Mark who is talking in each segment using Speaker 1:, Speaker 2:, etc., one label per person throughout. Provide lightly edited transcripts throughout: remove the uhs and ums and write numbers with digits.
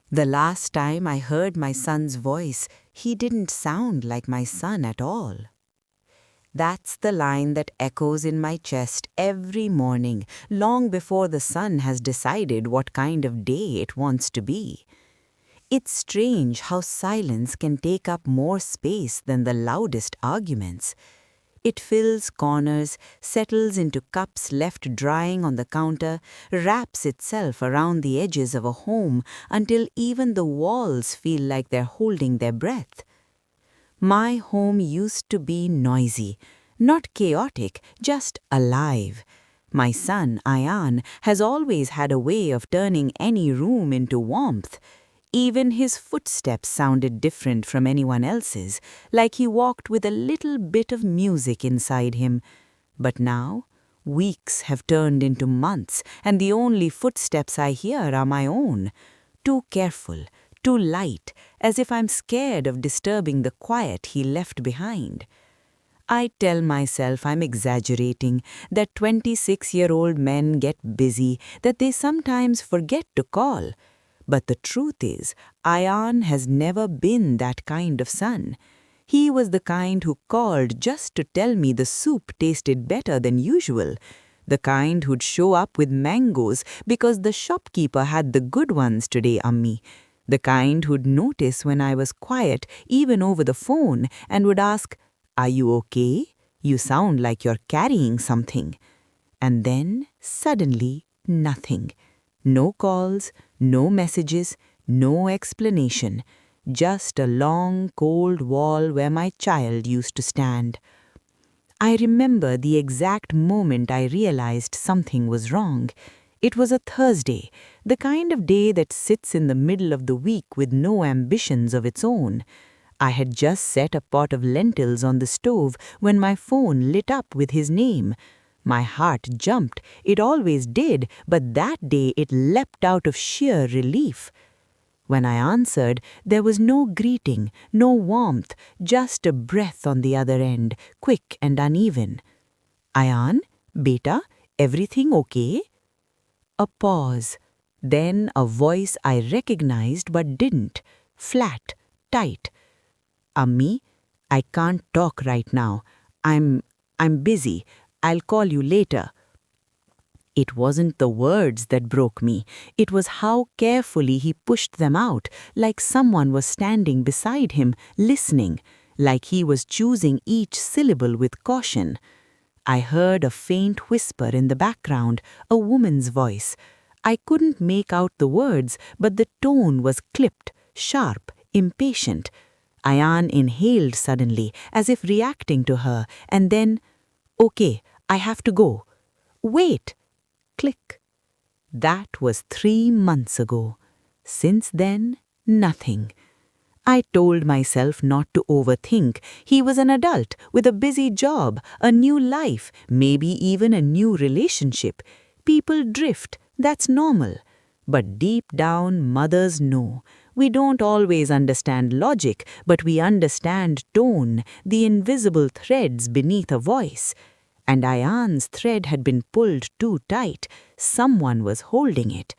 Speaker 1: The last time I heard my son's voice, he didn't sound like my son at all. That's the line that echoes in my chest every morning, long before the sun has decided what kind of day it wants to be. It's strange how silence can take up more space than the loudest arguments. It fills corners, settles into cups left drying on the counter, wraps itself around the edges of a home until even the walls feel like they're holding their breath. My home used to be noisy, not chaotic, just alive. My son, Ayan, has always had a way of turning any room into warmth. Even his footsteps sounded different from anyone else's, like he walked with a little bit of music inside him. But now, weeks have turned into months, and the only footsteps I hear are my own. Too careful, too light, as if I'm scared of disturbing the quiet he left behind. I tell myself I'm exaggerating, that 26-year-old men get busy, that they sometimes forget to call. But the truth is, Ayan has never been that kind of son. He was the kind who called just to tell me the soup tasted better than usual. The kind who'd show up with mangoes because the shopkeeper had the good ones today, Ammi. The kind who'd notice when I was quiet, even over the phone, and would ask, "Are you okay? You sound like you're carrying something." And then, suddenly, nothing. No calls, no messages, no explanation. Just a long, cold wall where my child used to stand. I remember the exact moment I realized something was wrong. It was a Thursday, the kind of day that sits in the middle of the week with no ambitions of its own. I had just set a pot of lentils on the stove when my phone lit up with his name. My heart jumped. It always did, but that day it leapt out of sheer relief. When I answered, there was no greeting, no warmth, just a breath on the other end, quick and uneven. "Ayan, beta, everything okay?" A pause. Then a voice I recognized but didn't. Flat, tight. "Ammi, I can't talk right now. I'm busy. I'll call you later." It wasn't the words that broke me. It was how carefully he pushed them out, like someone was standing beside him, listening, like he was choosing each syllable with caution. I heard a faint whisper in the background, a woman's voice. I couldn't make out the words, but the tone was clipped, sharp, impatient. Ayan inhaled suddenly, as if reacting to her, and then, "Okay, I have to go." "Wait!" Click. That was 3 months ago. Since then, nothing. I told myself not to overthink. He was an adult with a busy job, a new life, maybe even a new relationship. People drift, that's normal. But deep down, mothers know. We don't always understand logic, but we understand tone, the invisible threads beneath a voice. And Ayan's thread had been pulled too tight. Someone was holding it.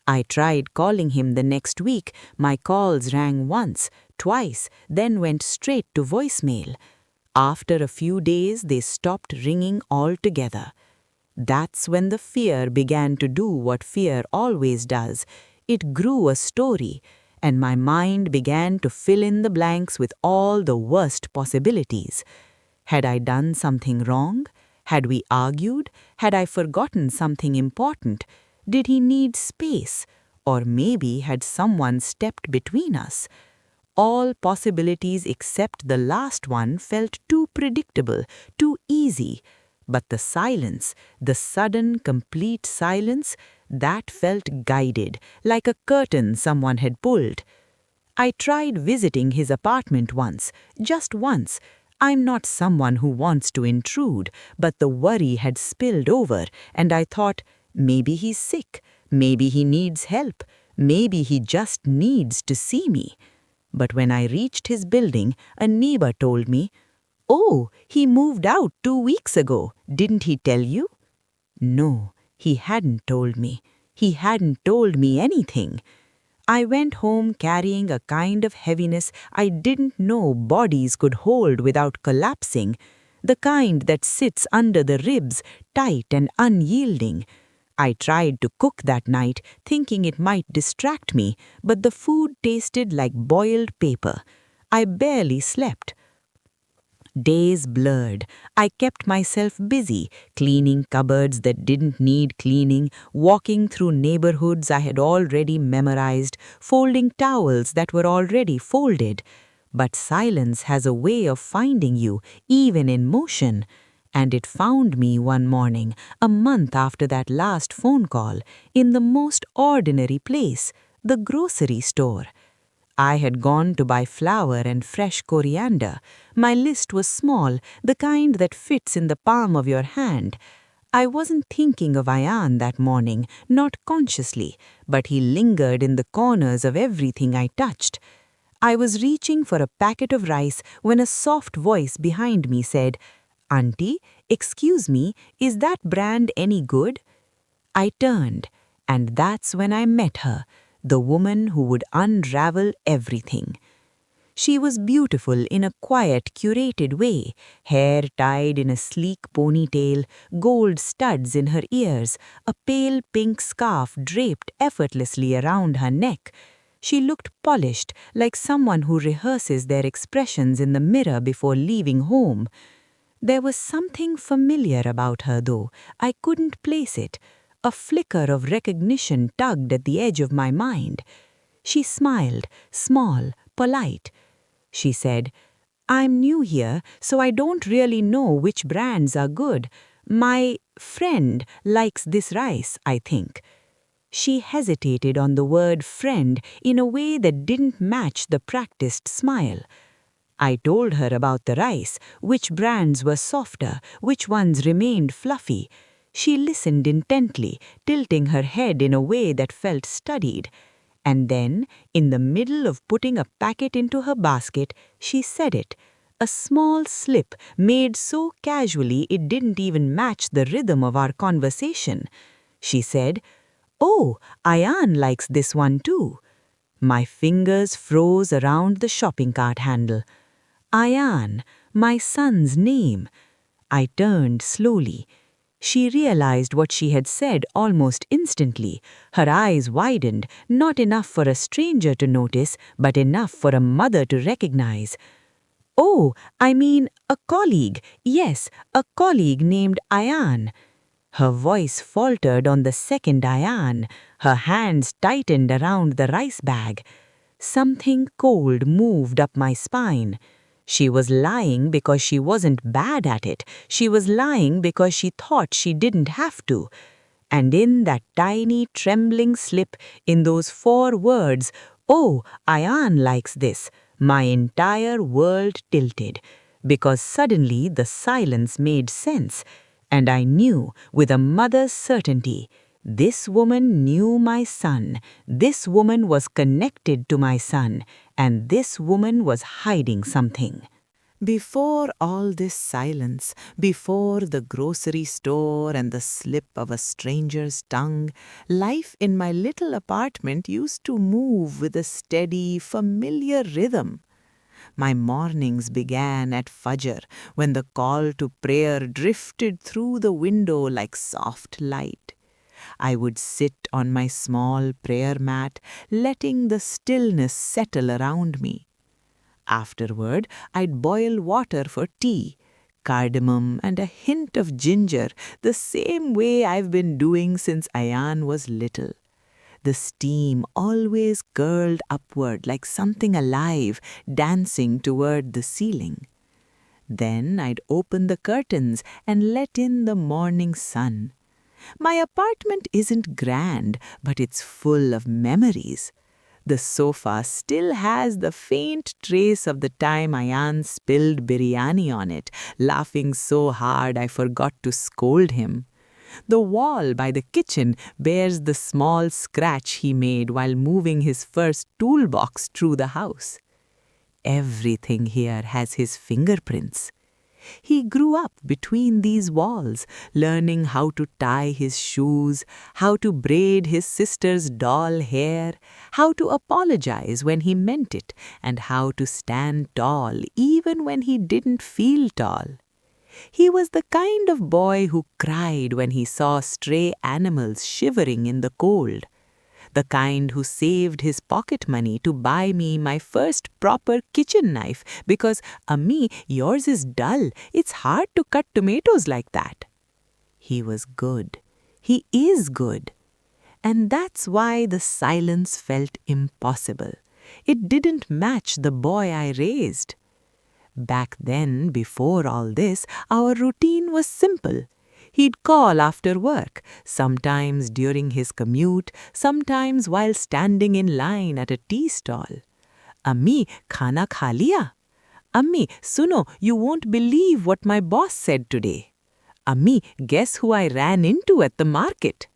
Speaker 1: I tried calling him the next week. My calls rang once, twice, then went straight to voicemail. After a few days, they stopped ringing altogether. That's when the fear began to do what fear always does. It grew a story, and my mind began to fill in the blanks with all the worst possibilities. Had I done something wrong? Had we argued? Had I forgotten something important? Did he need space? Or maybe had someone stepped between us? All possibilities except the last one felt too predictable, too easy. But the silence, the sudden, complete silence, that felt guided, like a curtain someone had pulled. I tried visiting his apartment once, just once. I'm not someone who wants to intrude, but the worry had spilled over, and I thought, maybe he's sick, maybe he needs help, maybe he just needs to see me. But when I reached his building, a neighbor told me, "Oh, he moved out 2 weeks ago. Didn't he tell you?" No, he hadn't told me. He hadn't told me anything. I went home carrying a kind of heaviness I didn't know bodies could hold without collapsing, the kind that sits under the ribs, tight and unyielding. I tried to cook that night, thinking it might distract me, but the food tasted like boiled paper. I barely slept. Days blurred. I kept myself busy, cleaning cupboards that didn't need cleaning, walking through neighborhoods I had already memorized, folding towels that were already folded. But silence has a way of finding you, even in motion. And it found me one morning, a month after that last phone call, in the most ordinary place, the grocery store. I had gone to buy flour and fresh coriander. My list was small, the kind that fits in the palm of your hand. I wasn't thinking of Ayan that morning, not consciously, but he lingered in the corners of everything I touched. I was reaching for a packet of rice when a soft voice behind me said, "Auntie, excuse me, is that brand any good?" I turned, and that's when I met her, the woman who would unravel everything. She was beautiful in a quiet, curated way, hair tied in a sleek ponytail, gold studs in her ears, a pale pink scarf draped effortlessly around her neck. She looked polished, like someone who rehearses their expressions in the mirror before leaving home. There was something familiar about her, though. I couldn't place it. A flicker of recognition tugged at the edge of my mind. She smiled, small, polite. She said, "I'm new here, so I don't really know which brands are good. My friend likes this rice, I think." She hesitated on the word friend in a way that didn't match the practiced smile. I told her about the rice, which brands were softer, which ones remained fluffy. She listened intently, tilting her head in a way that felt studied. And then, in the middle of putting a packet into her basket, she said it. A small slip made so casually it didn't even match the rhythm of our conversation. She said, "Oh, Ayan likes this one too." My fingers froze around the shopping cart handle. Ayan, my son's name. I turned slowly. She realized what she had said almost instantly. Her eyes widened, not enough for a stranger to notice, but enough for a mother to recognize. "Oh, I mean a colleague. Yes, a colleague named Ayan." Her voice faltered on the second Ayan. Her hands tightened around the rice bag. Something cold moved up my spine. She was lying because she wasn't bad at it. She was lying because she thought she didn't have to. And in that tiny trembling slip, in those 4 words, "Oh, Ayan likes this," my entire world tilted. Because suddenly the silence made sense. And I knew, with a mother's certainty, this woman knew my son. This woman was connected to my son. And this woman was hiding something. Before all this silence, before the grocery store and the slip of a stranger's tongue, life in my little apartment used to move with a steady, familiar rhythm. My mornings began at Fajr, when the call to prayer drifted through the window like soft light. I would sit on my small prayer mat, letting the stillness settle around me. Afterward, I'd boil water for tea, cardamom and a hint of ginger, the same way I've been doing since Ayan was little. The steam always curled upward like something alive, dancing toward the ceiling. Then I'd open the curtains and let in the morning sun. My apartment isn't grand, but it's full of memories. The sofa still has the faint trace of the time Ayan spilled biryani on it, laughing so hard I forgot to scold him. The wall by the kitchen bears the small scratch he made while moving his first toolbox through the house. Everything here has his fingerprints. He grew up between these walls, learning how to tie his shoes, how to braid his sister's doll hair, how to apologize when he meant it, and how to stand tall even when he didn't feel tall. He was the kind of boy who cried when he saw stray animals shivering in the cold. The kind who saved his pocket money to buy me my first proper kitchen knife because, Ammi, yours is dull. It's hard to cut tomatoes like that. He was good. He is good. And that's why the silence felt impossible. It didn't match the boy I raised. Back then, before all this, our routine was simple. He'd call after work, sometimes during his commute, sometimes while standing in line at a tea stall. Ammi, khana kha liya? Ammi, suno, you won't believe what my boss said today. Ammi, guess who I ran into at the market?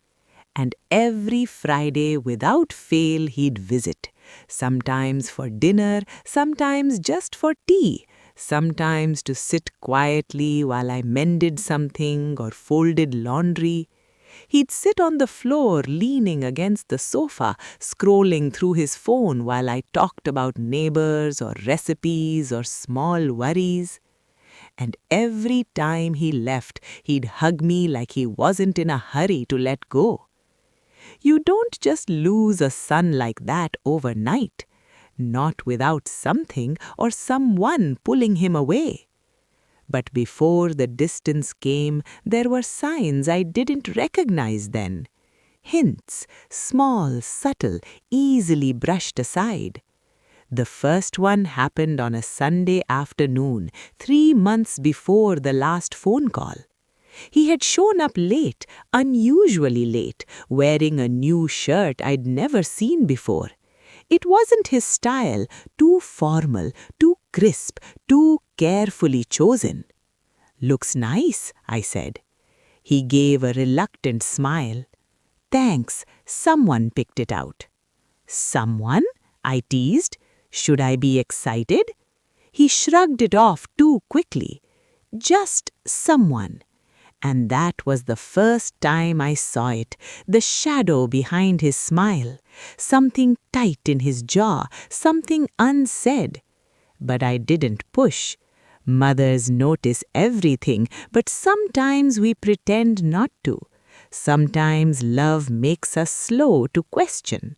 Speaker 1: And every Friday, without fail, he'd visit. Sometimes for dinner, sometimes just for tea. Sometimes to sit quietly while I mended something or folded laundry. He'd sit on the floor leaning against the sofa, scrolling through his phone while I talked about neighbors or recipes or small worries. And every time he left, he'd hug me like he wasn't in a hurry to let go. You don't just lose a son like that overnight. Not without something or someone pulling him away. But before the distance came, there were signs I didn't recognize then. Hints, small, subtle, easily brushed aside. The first one happened on a Sunday afternoon, 3 months before the last phone call. He had shown up late, unusually late, wearing a new shirt I'd never seen before. It wasn't his style, too formal, too crisp, too carefully chosen. Looks nice, I said. He gave a reluctant smile. Thanks, someone picked it out. Someone? I teased. Should I be excited? He shrugged it off too quickly. Just someone. And that was the first time I saw it, the shadow behind his smile, something tight in his jaw, something unsaid. But I didn't push. Mothers notice everything, but sometimes we pretend not to. Sometimes love makes us slow to question.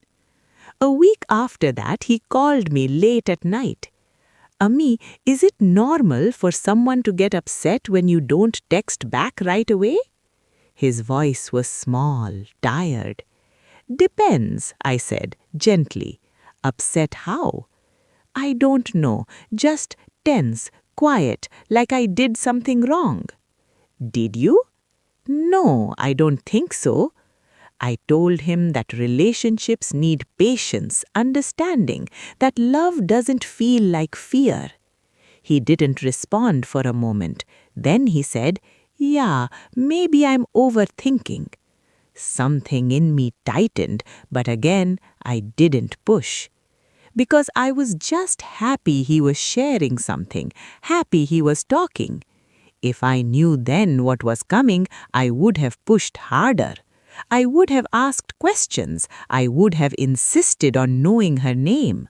Speaker 1: A week after that, he called me late at night. Ammi, is it normal for someone to get upset when you don't text back right away? His voice was small, tired. Depends, I said, gently. Upset how? I don't know, just tense, quiet, like I did something wrong. Did you? No, I don't think so. I told him that relationships need patience, understanding, that love doesn't feel like fear. He didn't respond for a moment. Then he said, yeah, maybe I'm overthinking. Something in me tightened, but again, I didn't push. Because I was just happy he was sharing something, happy he was talking. If I knew then what was coming, I would have pushed harder. I would have asked questions. I would have insisted on knowing her name.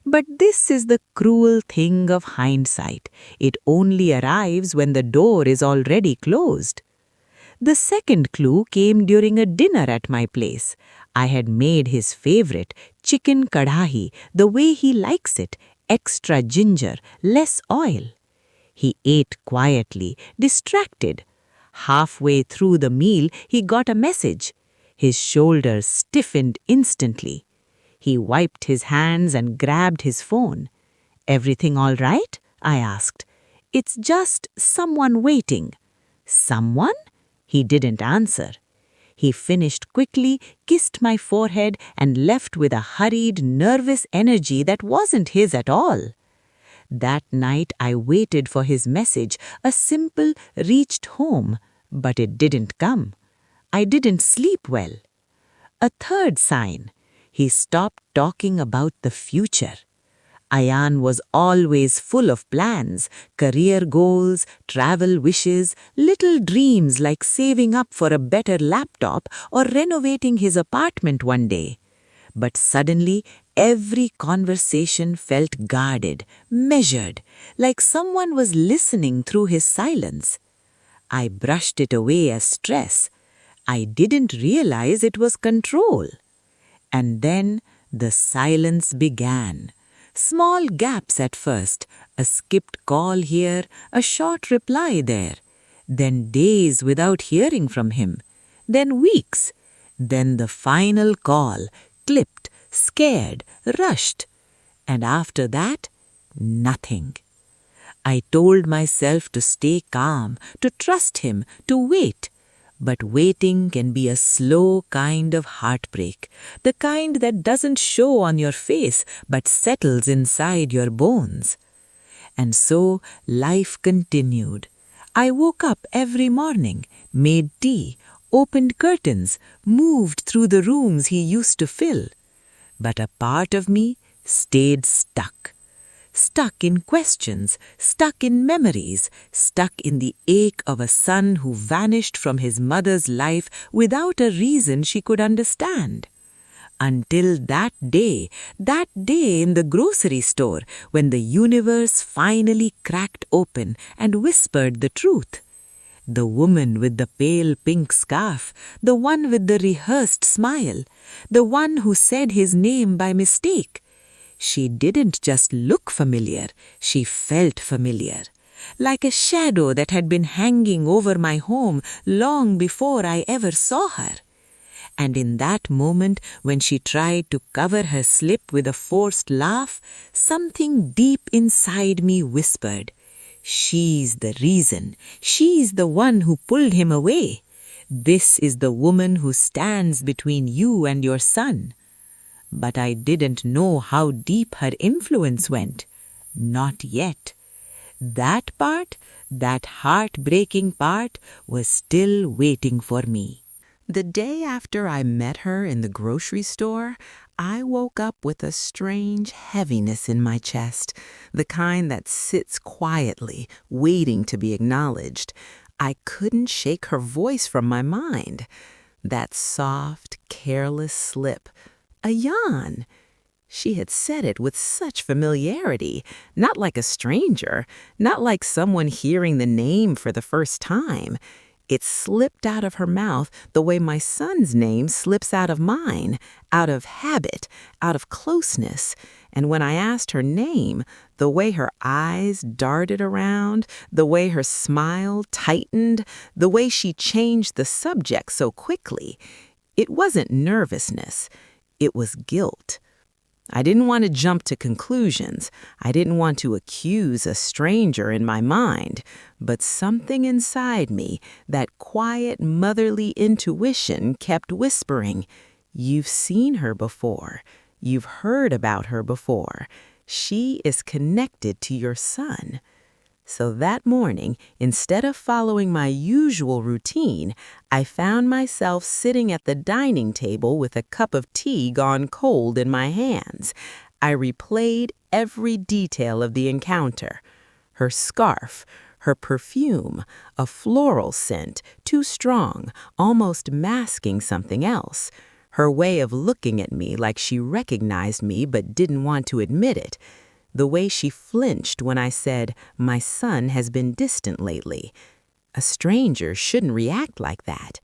Speaker 1: But this is the cruel thing of hindsight. It only arrives when the door is already closed. The second clue came during a dinner at my place. I had made his favorite, chicken kadhahi, the way he likes it, extra ginger, less oil. He ate quietly, distracted. Halfway through the meal, he got a message. His shoulders stiffened instantly. He wiped his hands and grabbed his phone. Everything all right? I asked. It's just someone waiting. Someone? He didn't answer. He finished quickly, kissed my forehead, and left with a hurried, nervous energy that wasn't his at all. That night I waited for his message, a simple, reached home, but it didn't come. I didn't sleep well. A third sign. He stopped talking about the future.
Speaker 2: Ayan was always full of plans, career goals, travel wishes, little dreams like saving up for a better laptop or renovating his apartment one day. But suddenly, every conversation felt guarded, measured, like someone was listening through his silence. I brushed it away as stress. I didn't realize it was control. And then the silence began. Small gaps at first, a skipped call here, a short reply there. Then days without hearing from him. Then weeks. Then the final call, clipped, scared, rushed. And after that, nothing. I told myself to stay calm, to trust him, to wait. But waiting can be a slow kind of heartbreak, the kind that doesn't show on your face but settles inside your bones. And so life continued. I woke up every morning, made tea, opened curtains, moved through the rooms he used to fill. But a part of me stayed stuck. Stuck in questions, stuck in memories, stuck in the ache of a son who vanished from his mother's life without a reason she could understand. Until that day in the grocery store when the universe finally cracked open and whispered the truth. The woman with the pale pink scarf, the one with the rehearsed smile, the one who said his name by mistake. She didn't just look familiar, she felt familiar, like a shadow that had been hanging over my home long before I ever saw her. And in that moment, when she tried to cover her slip with a forced laugh, something deep inside me whispered, "She's the reason. She's the one who pulled him away. This is the woman who stands between you and your son." But I didn't know how deep her influence went. Not yet. That part, that heartbreaking part, was still waiting for me.
Speaker 1: The day after I met her in the grocery store, I woke up with a strange heaviness in my chest, the kind that sits quietly, waiting to be acknowledged. I couldn't shake her voice from my mind. That soft, careless slip. A yawn. She had said it with such familiarity, not like a stranger, not like someone hearing the name for the first time. It slipped out of her mouth the way my son's name slips out of mine, out of habit, out of closeness. And when I asked her name, the way her eyes darted around, the way her smile tightened, the way she changed the subject so quickly, it wasn't nervousness. It was guilt. I didn't want to jump to conclusions. I didn't want to accuse a stranger in my mind. But something inside me, that quiet motherly intuition, kept whispering, "You've seen her before. You've heard about her before. She is connected to your son." So that morning, instead of following my usual routine, I found myself sitting at the dining table with a cup of tea gone cold in my hands. I replayed every detail of the encounter. Her scarf, her perfume, a floral scent, too strong, almost masking something else. Her way of looking at me like she recognized me but didn't want to admit it. The way she flinched when I said, "My son has been distant lately." A stranger shouldn't react like that.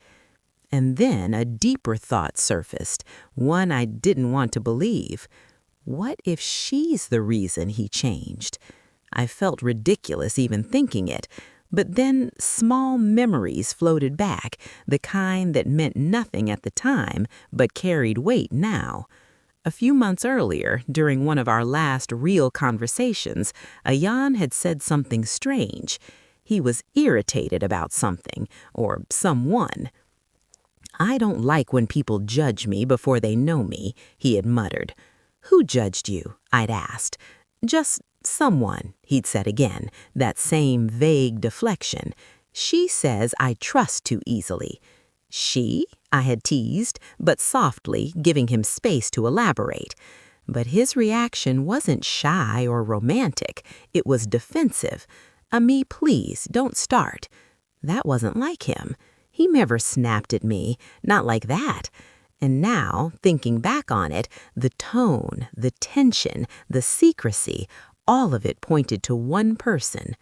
Speaker 1: And then a deeper thought surfaced, one I didn't want to believe. What if she's the reason he changed? I felt ridiculous even thinking it. But then small memories floated back, the kind that meant nothing at the time but carried weight now. A few months earlier, during one of our last real conversations, Ayan had said something strange. He was irritated about something, or someone. "I don't like when people judge me before they know me," he had muttered. "Who judged you?" I'd asked. "Just someone," he'd said again, that same vague deflection. "She says I trust too easily." "She?" I had teased, but softly, giving him space to elaborate.
Speaker 2: But his reaction wasn't shy or romantic. It was defensive. "Ami, please, don't start." That wasn't like him. He never snapped at me, not like that. And now, thinking back on it, the tone, the tension, the secrecy, all of it pointed to one person,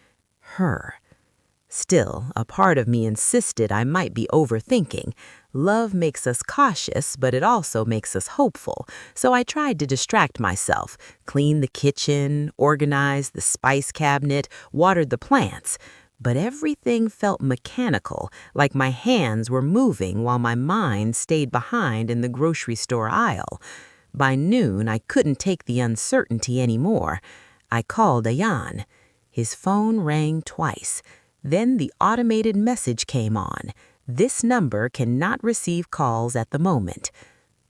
Speaker 2: her. Still, a part of me insisted I might be overthinking. Love makes us cautious, but it also makes us hopeful. So I tried to distract myself, clean the kitchen, organize the spice cabinet, watered the plants. But everything felt mechanical, like my hands were moving while my mind stayed behind in the grocery store aisle. By noon, I couldn't take the uncertainty anymore. I called Ayan. His phone rang twice. Then the automated message came on. "This number cannot receive calls at the moment."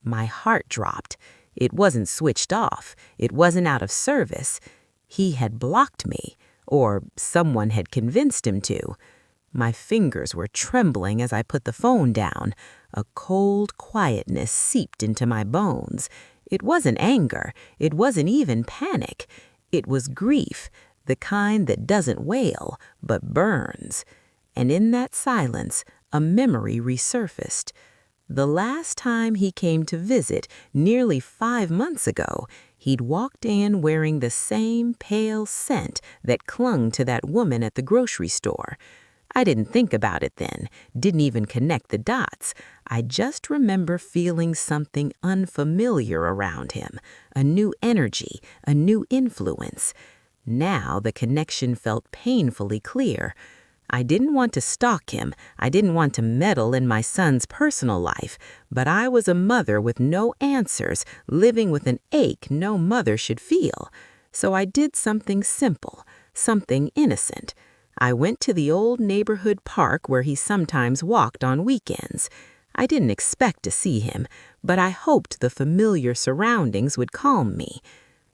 Speaker 2: My heart dropped. It wasn't switched off. It wasn't out of service. He had blocked me, or someone had convinced him to. My fingers were trembling as I put the phone down. A cold quietness seeped into my bones. It wasn't anger. It wasn't even panic. It was grief. The kind that doesn't wail, but burns. And in that silence, a memory resurfaced. The last time he came to visit, nearly 5 months ago, he'd walked in wearing the same pale scent that clung to that woman at the grocery store. I didn't think about it then, didn't even connect the dots. I just remember feeling something unfamiliar around him, a new energy, a new influence. Now the connection felt painfully clear. I didn't want to stalk him. I didn't want to meddle in my son's personal life. But I was a mother with no answers, living with an ache no mother should feel. So I did something simple, something innocent. I went to the old neighborhood park where he sometimes walked on weekends. I didn't expect to see him, but I hoped the familiar surroundings would calm me.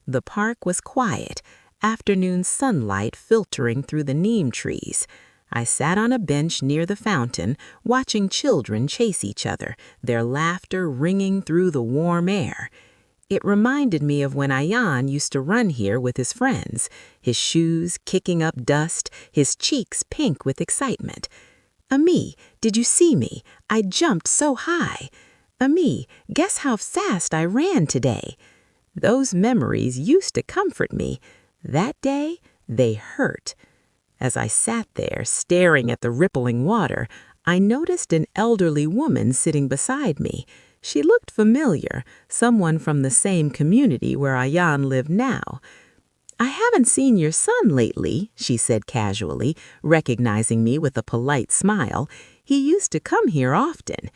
Speaker 2: The park was quiet. Afternoon sunlight filtering through the neem trees. I sat on a bench near the fountain, watching children chase each other, their laughter ringing through the warm air. It reminded me of when Ayan used to run here with his friends, his shoes kicking up dust, his cheeks pink with excitement. "Ami, did you see me? I jumped so high. Ami, guess how fast I ran today." Those memories used to comfort me. That day, they hurt. As I sat there, staring at the rippling water, I noticed an elderly woman sitting beside me. She looked familiar, someone from the same community where Ayan lived now. "I haven't seen your son lately," she said casually, recognizing me with a polite smile. "He used to come here often."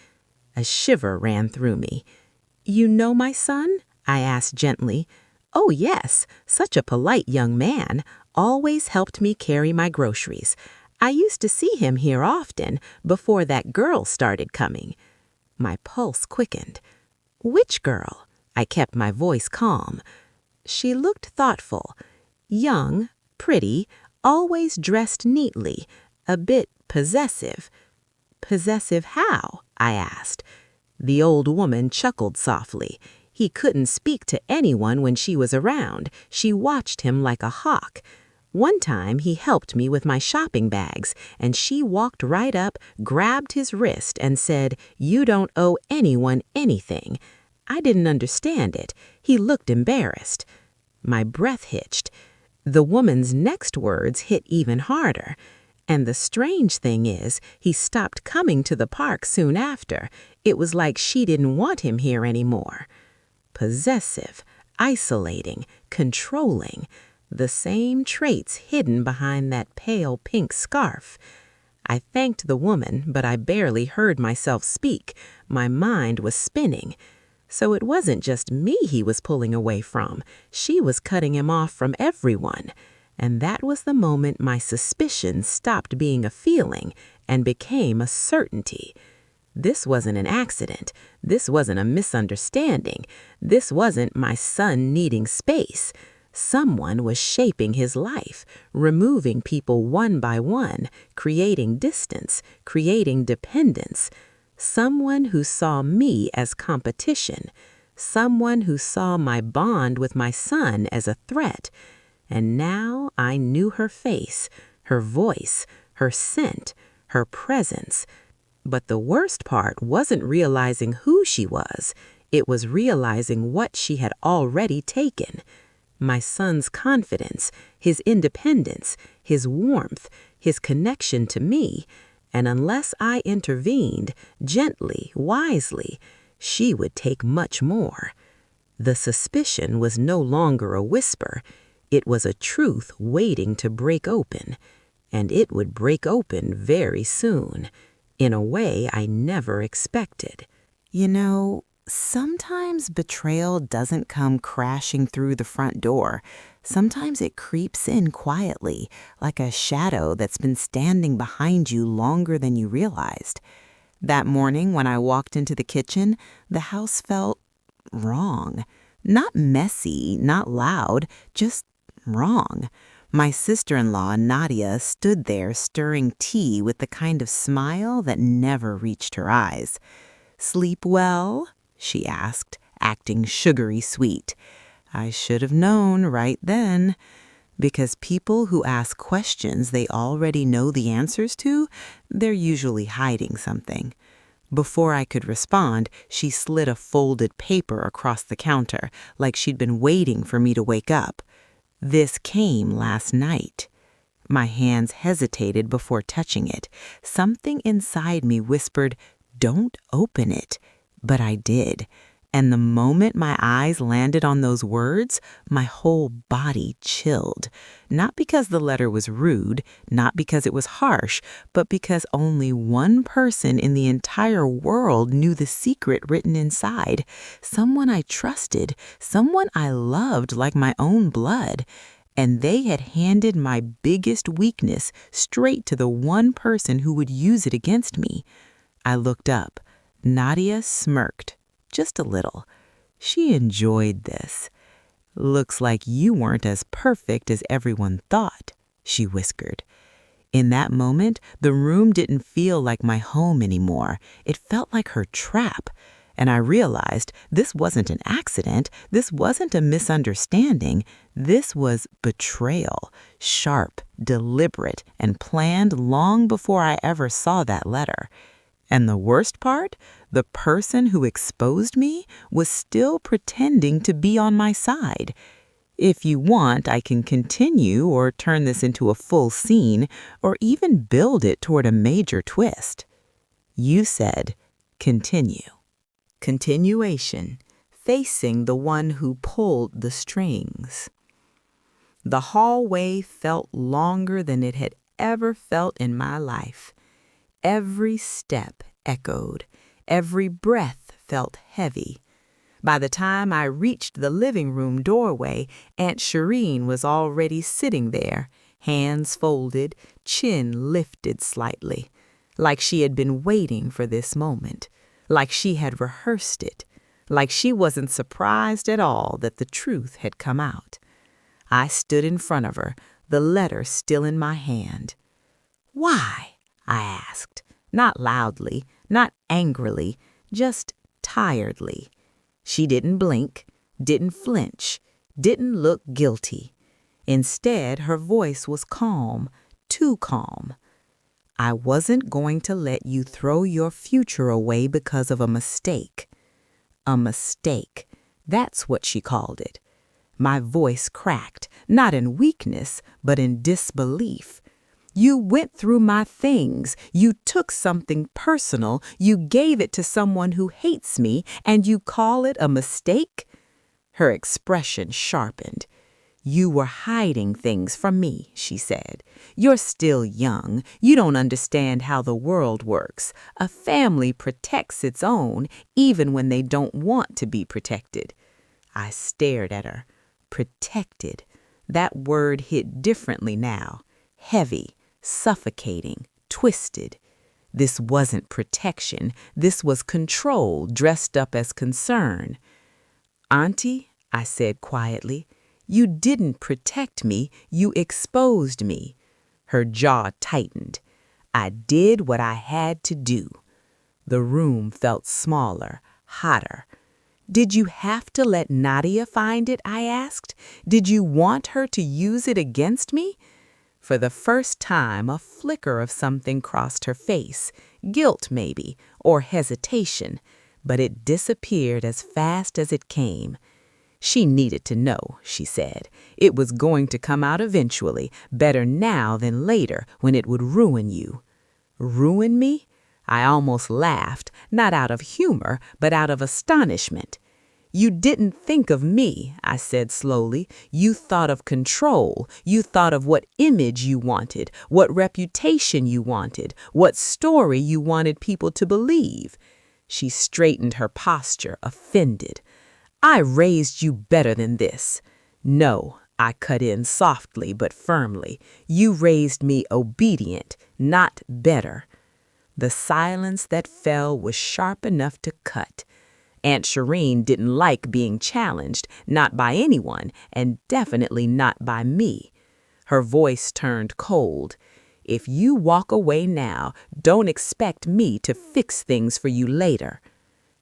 Speaker 2: A shiver ran through me. "You know my son?" I asked gently. "Oh, yes, such a polite young man, always helped me carry my groceries. I used to see him here often, before that girl started coming." My pulse quickened. "Which girl?" I kept my voice calm. She looked thoughtful. Young, pretty, always dressed neatly, a bit possessive. "Possessive how?" I asked. The old woman chuckled softly. He couldn't speak to anyone when she was around. She watched him like a hawk. One time he helped me with my shopping bags, and she walked right up, grabbed his wrist, and said, "You don't owe anyone anything." I didn't understand it. He looked embarrassed. My breath hitched. The woman's next words hit even harder. And the strange thing is, he stopped coming to the park soon after. It was like she didn't want him here anymore. Possessive, isolating, controlling. The same traits hidden behind that pale pink scarf. I thanked the woman, but I barely heard myself speak. My mind was spinning. So it wasn't just me he was pulling away from. She was cutting him off from everyone. And that was the moment my suspicion stopped being a feeling and became a certainty. This wasn't an accident. This wasn't a misunderstanding. This wasn't my son needing space. Someone was shaping his life, removing people one by one, creating distance, creating dependence. Someone who saw me as competition. someone who saw my bond with my son as a threat. And now I knew her face, her voice, her scent, her presence. But the worst part wasn't realizing who she was. It was realizing what she had already taken. My son's confidence, his independence, his warmth, his connection to me. And unless I intervened, gently, wisely, she would take much more. The suspicion was no longer a whisper. It was a truth waiting to break open. And it would break open very soon, in a way I never expected.
Speaker 1: You know, sometimes betrayal doesn't come crashing through the front door. Sometimes it creeps in quietly, like a shadow that's been standing behind you longer than you realized. That morning when I walked into the kitchen, the house felt wrong. Not messy, not loud, just wrong. My sister-in-law, Nadia, stood there stirring tea with the kind of smile that never reached her eyes. "Sleep well?" she asked, acting sugary sweet. I should have known right then, because people who ask questions they already know the answers to, they're usually hiding something. Before I could respond, she slid a folded paper across the counter, like she'd been waiting for me to wake up. "This came last night." My hands hesitated before touching it. Something inside me whispered, "Don't open it." But I did. And the moment my eyes landed on those words, my whole body chilled. Not because the letter was rude, not because it was harsh, but because only one person in the entire world knew the secret written inside. Someone I trusted, someone I loved like my own blood. And they had handed my biggest weakness straight to the one person who would use it against me. I looked up. Nadia smirked. Just a little. She enjoyed this. "Looks like you weren't as perfect as everyone thought," she whispered. In that moment, the room didn't feel like my home anymore. It felt like her trap. And I realized this wasn't an accident. This wasn't a misunderstanding. This was betrayal. Sharp, deliberate, and planned long before I ever saw that letter. And the worst part, the person who exposed me was still pretending to be on my side. If you want, I can continue or turn this into a full scene or even build it toward a major twist. You said, continue. Continuation, facing the one who pulled the strings. The hallway felt longer than it had ever felt in my life. Every step echoed. Every breath felt heavy. By the time I reached the living room doorway, Aunt Shireen was already sitting there, hands folded, chin lifted slightly, like she had been waiting for this moment, like she had rehearsed it, like she wasn't surprised at all that the truth had come out. I stood in front of her, the letter still in my hand. "Why?" I asked, not loudly, not angrily, just tiredly. She didn't blink, didn't flinch, didn't look guilty. Instead, her voice was calm, too calm. "I wasn't going to let you throw your future away because of a mistake." A mistake. That's what she called it. My voice cracked, not in weakness, but in disbelief. "You went through my things. You took something personal. You gave it to someone who hates me, and you call it a mistake?" Her expression sharpened. "You were hiding things from me," she said. "You're still young. You don't understand how the world works. A family protects its own, even when they don't want to be protected." I stared at her. Protected. That word hit differently now. Heavy. Suffocating, twisted. This wasn't protection. This was control dressed up as concern. "Auntie," I said quietly, "you didn't protect me. You exposed me." Her jaw tightened. I did what I had to do. The room felt smaller, hotter.
Speaker 2: Did you have to let Nadia find it, I asked? Did you want her to use it against me? For the first time, a flicker of something crossed her face, guilt maybe, or hesitation, but it disappeared as fast as it came. She needed to know, she said. It was going to come out eventually, better now than later, when it would ruin you. Ruin me? I almost laughed, not out of humor, but out of astonishment. You didn't think of me, I said slowly. You thought of control. You thought of what image you wanted, what reputation you wanted, what story you wanted people to believe. She straightened her posture, offended. I raised you better than this. No, I cut in softly but firmly. You raised me obedient, not better. The silence that fell was sharp enough to cut. Aunt Shireen didn't like being challenged, not by anyone, and definitely not by me. Her voice turned cold. If you walk away now, don't expect me to fix things for you later.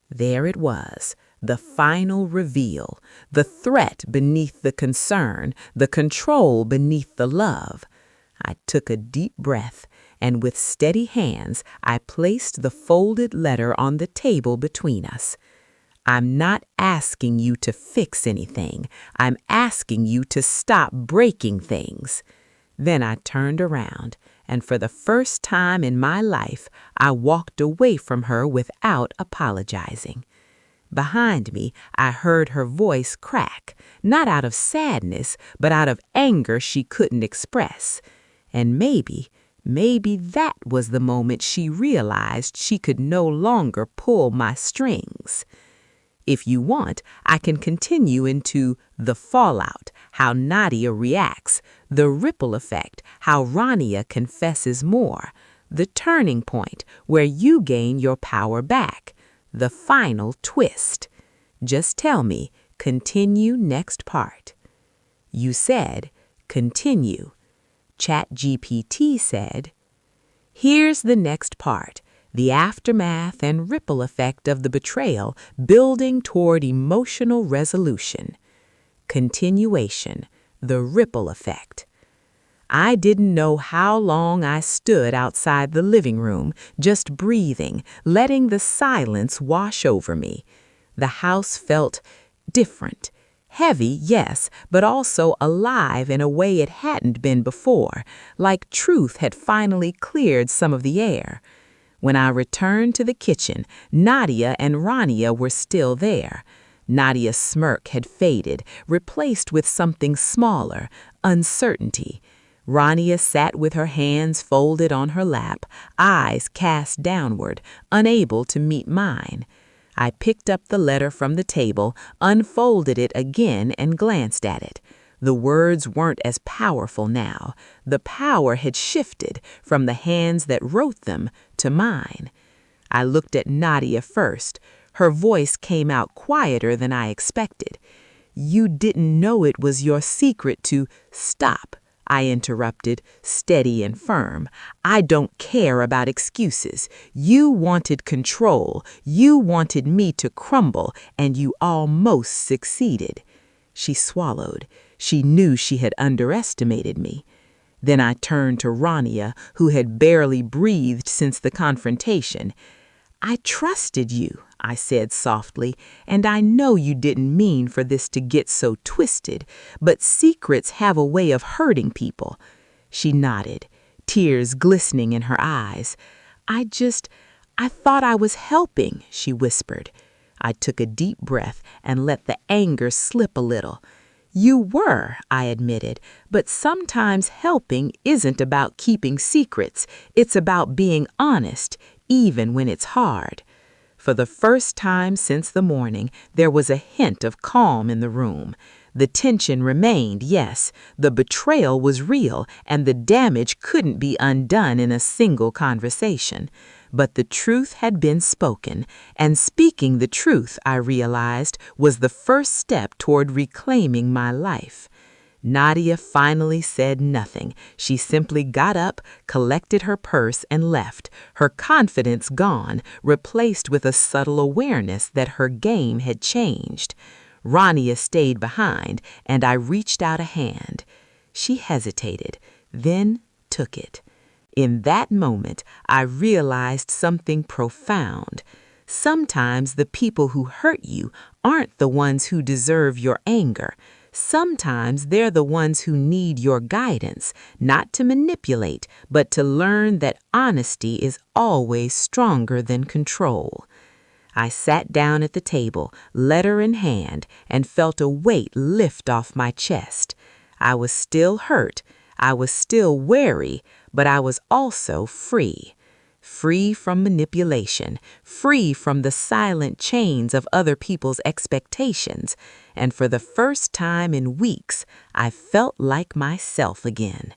Speaker 2: There it was, the final reveal, the threat beneath the concern, the control beneath the love. I took a deep breath, and with steady hands, I placed the folded letter on the table between us. I'm not asking you to fix anything. I'm asking you to stop breaking things. Then I turned around, and for the first time in my life, I walked away from her without apologizing. Behind me, I heard her voice crack, not out of sadness, but out of anger she couldn't express. And maybe that was the moment she realized she could no longer pull my strings. If you want, I can continue into the fallout, how Nadia reacts, the ripple effect, how Rania confesses more, the turning point where you gain your power back, the final twist. Just tell me, continue next part. You said, continue. ChatGPT said, here's the next part. The aftermath and ripple effect of the betrayal building toward emotional resolution. Continuation, the ripple effect. I didn't know how long I stood outside the living room, just breathing, letting the silence wash over me. The house felt different. Heavy, yes, but also alive in a way it hadn't been before, like truth had finally cleared some of the air. When I returned to the kitchen, Nadia and Rania were still there. Nadia's smirk had faded, replaced with something smaller, uncertainty. Rania sat with her hands folded on her lap, eyes cast downward, unable to meet mine. I picked up the letter from the table, unfolded it again, and glanced at it. The words weren't as powerful now. The power had shifted from the hands that wrote them to mine. I looked at Nadia first. Her voice came out quieter than I expected. You didn't know it was your secret to stop, I interrupted, steady and firm. I don't care about excuses. You wanted control. You wanted me to crumble, and you almost succeeded. She swallowed. She knew she had underestimated me. Then I turned to Rania, who had barely breathed since the confrontation. I trusted you, I said softly, and I know you didn't mean for this to get so twisted, but secrets have a way of hurting people. She nodded, tears glistening in her eyes. I thought I was helping, she whispered. I took a deep breath and let the anger slip a little. You were, I admitted, but sometimes helping isn't about keeping secrets. It's about being honest, even when it's hard. For the first time since the morning, there was a hint of calm in the room. The tension remained, yes. The betrayal was real, and the damage couldn't be undone in a single conversation. But the truth had been spoken, and speaking the truth, I realized, was the first step toward reclaiming my life. Nadia finally said nothing. She simply got up, collected her purse, and left, her confidence gone, replaced with a subtle awareness that her game had changed. Rania stayed behind, and I reached out a hand. She hesitated, then took it. In that moment, I realized something profound. Sometimes the people who hurt you aren't the ones who deserve your anger. Sometimes they're the ones who need your guidance, not to manipulate, but to learn that honesty is always stronger than control. I sat down at the table, letter in hand, and felt a weight lift off my chest. I was still hurt, I was still wary, but I was also free. Free from manipulation, free from the silent chains of other people's expectations, and for the first time in weeks, I felt like myself again.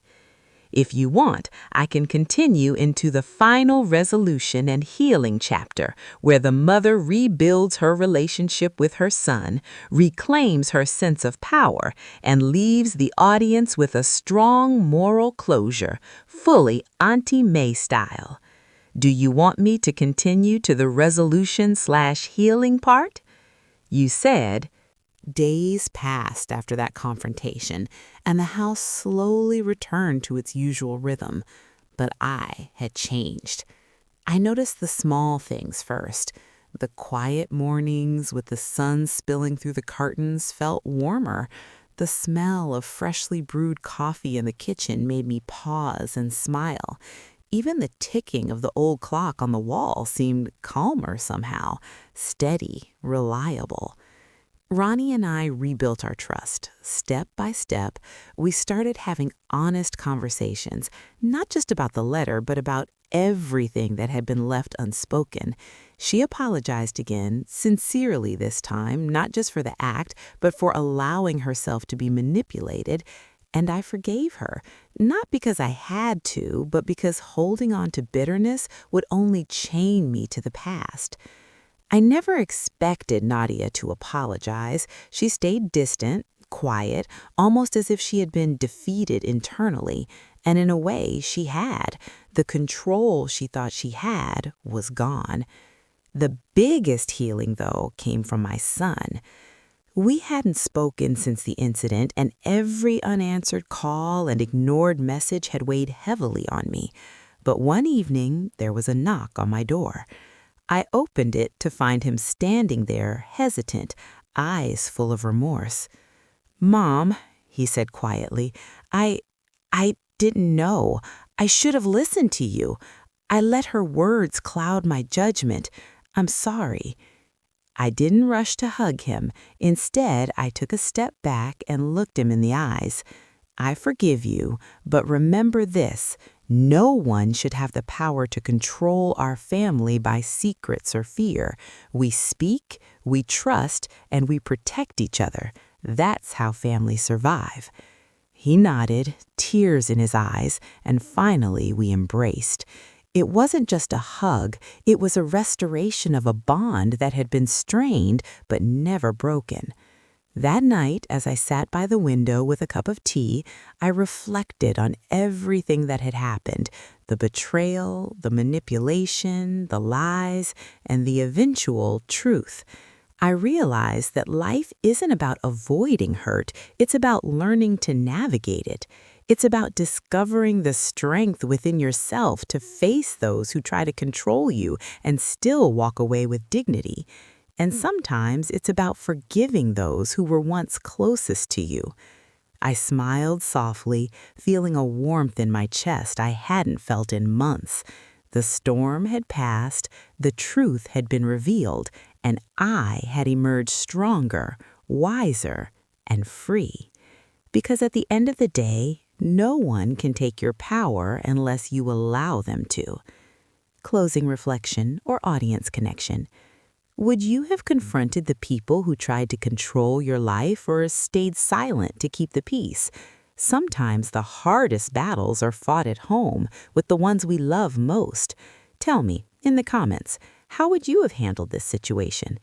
Speaker 2: If you want, I can continue into the final resolution and healing chapter, where the mother rebuilds her relationship with her son, reclaims her sense of power, and leaves the audience with a strong moral closure, fully Auntie May style. Do you want me to continue to the resolution/healing part? You said,
Speaker 1: Days passed after that confrontation, and the house slowly returned to its usual rhythm. But I had changed. I noticed the small things first. The quiet mornings with the sun spilling through the curtains felt warmer. The smell of freshly brewed coffee in the kitchen made me pause and smile. Even the ticking of the old clock on the wall seemed calmer somehow, steady, reliable. Ronnie and I rebuilt our trust. Step by step, we started having honest conversations, not just about the letter, but about everything that had been left unspoken. She apologized again, sincerely this time, not just for the act, but for allowing herself to be manipulated. And I forgave her, not because I had to, but because holding on to bitterness would only chain me to the past. I never expected Nadia to apologize. She stayed distant, quiet, almost as if she had been defeated internally. And in a way, she had. The control she thought she had was gone. The biggest healing, though, came from my son. We hadn't spoken since the incident, and every unanswered call and ignored message had weighed heavily on me. But one evening, there was a knock on my door. I opened it to find him standing there, hesitant, eyes full of remorse. "Mom," he said quietly, I didn't know. I should have listened to you. I let her words cloud my judgment. I'm sorry." I didn't rush to hug him. Instead, I took a step back and looked him in the eyes. "I forgive you, but remember this. No one should have the power to control our family by secrets or fear. We speak, we trust, and we protect each other. That's how families survive." He nodded, tears in his eyes, and finally we embraced. It wasn't just a hug, it was a restoration of a bond that had been strained but never broken. That night, as I sat by the window with a cup of tea, I reflected on everything that had happened, the betrayal, the manipulation, the lies, and the eventual truth. I realized that life isn't about avoiding hurt, it's about learning to navigate it. It's about discovering the strength within yourself to face those who try to control you and still walk away with dignity. And sometimes it's about forgiving those who were once closest to you. I smiled softly, feeling a warmth in my chest I hadn't felt in months. The storm had passed, the truth had been revealed, and I had emerged stronger, wiser, and free. Because at the end of the day, no one can take your power unless you allow them to. Closing reflection or audience connection. Would you have confronted the people who tried to control your life or stayed silent to keep the peace? Sometimes the hardest battles are fought at home with the ones we love most. Tell me, in the comments, how would you have handled this situation?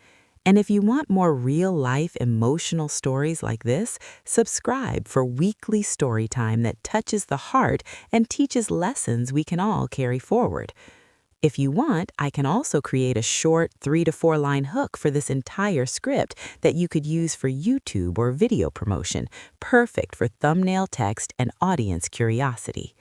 Speaker 2: And if you want more real-life emotional stories like this, subscribe for weekly story time that touches the heart and teaches lessons we can all carry forward. If you want, I can also create a short 3 to 4 line hook for this entire script that you could use for YouTube or video promotion, perfect for thumbnail text and audience curiosity.